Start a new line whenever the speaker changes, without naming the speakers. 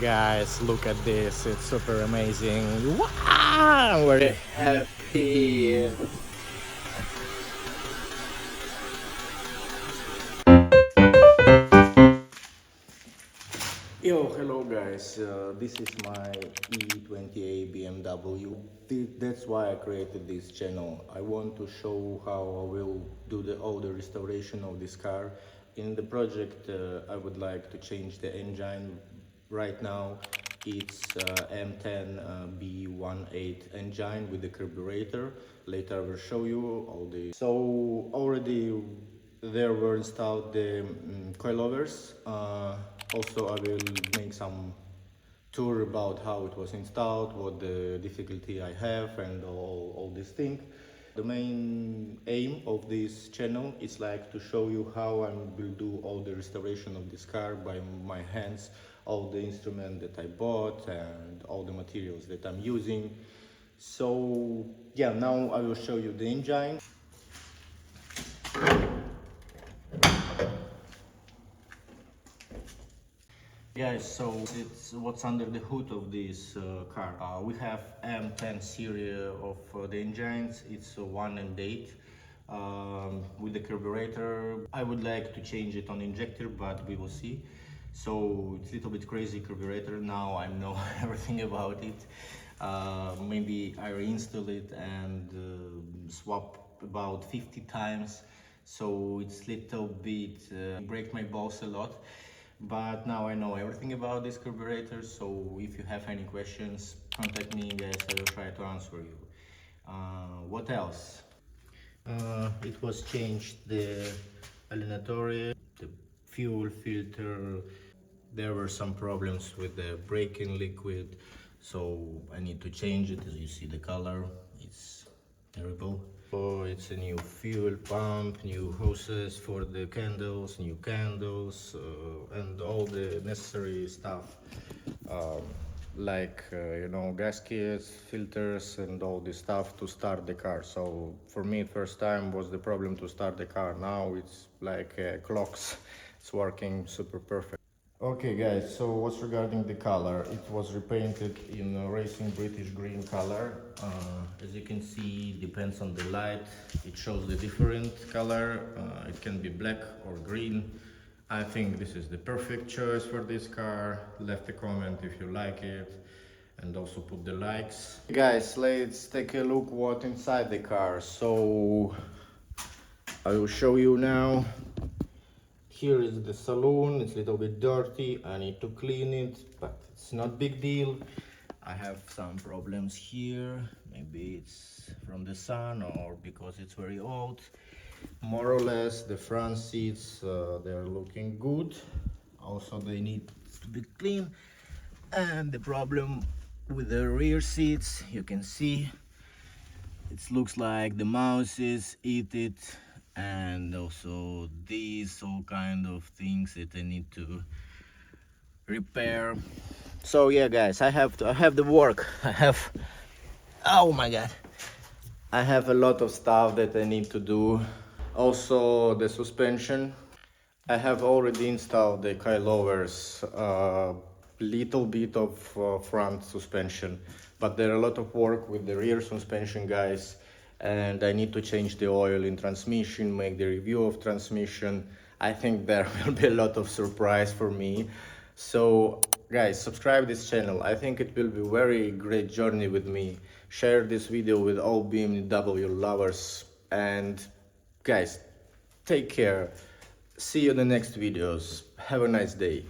guys, look at this, it's super amazing. Wow, I'm very happy. Yo, hello guys, this is my E28 BMW. That's why I created this channel. I want to show how I will do all the restoration of this car. In the project, I would like to change the engine. Right now, it's M10B18 engine with the carburetor. Later I will show you all the... So already there were installed the coilovers. Also, I will make some tour about how it was installed, what the difficulty I have, and all these things. The main aim of this channel is like to show you how I will do all the restoration of this car by my hands, all the instruments that I bought and all the materials that I'm using. So yeah, now I will show you the engine. Guys, so it's what's under the hood of this car. We have M10 series of the engines. It's 1 and 8 with the carburetor. I would like to change it on injector, but we will see. So it's a little bit crazy carburetor. Now I know everything about it. Maybe I reinstall it and swap about 50 times. So it's little bit break my balls a lot. But now I know everything about this carburetor, so if you have any questions, contact me guys, I will try to answer you. What else? It was changed the alienatory, the fuel filter. There were some problems with the braking liquid, so I need to change it. As you see, the color, it's terrible. So it's a new fuel pump, new hoses for the candles, new candles, and all the necessary stuff, like you know, gaskets, filters, and all this stuff to start the car. So for me, first time was the problem to start the car. Now it's like clocks, it's working super perfect. Okay guys, so what's regarding the color, it was repainted in a racing British green color. As you can see, depends on the light, it shows the different color. It can be black or green. I think this is the perfect choice for this car. Left a comment if you like it and also put the likes. Guys, let's take a look what inside the car. So I will show you now. Here is the saloon. It's a little bit dirty, I need to clean it, but it's not big deal. I have some problems here, maybe it's from the sun or because it's very old. More or less the front seats, they're looking good, also they need to be clean. And the problem with the rear seats, you can see it looks like the mouses eat it, and also these all kind of things that I need to repair. So yeah guys, I have the work. Oh my god, I have a lot of stuff that I need to do. Also the suspension, I have already installed the coilovers, little bit of front suspension, but there are a lot of work with the rear suspension guys, and I need to change the oil in transmission, make the review of transmission. I think there will be a lot of surprise for me. So guys, subscribe this channel. I think it will be a very great journey with me. Share this video with all BMW lovers, and guys, take care. See you in the next videos. Have a nice day.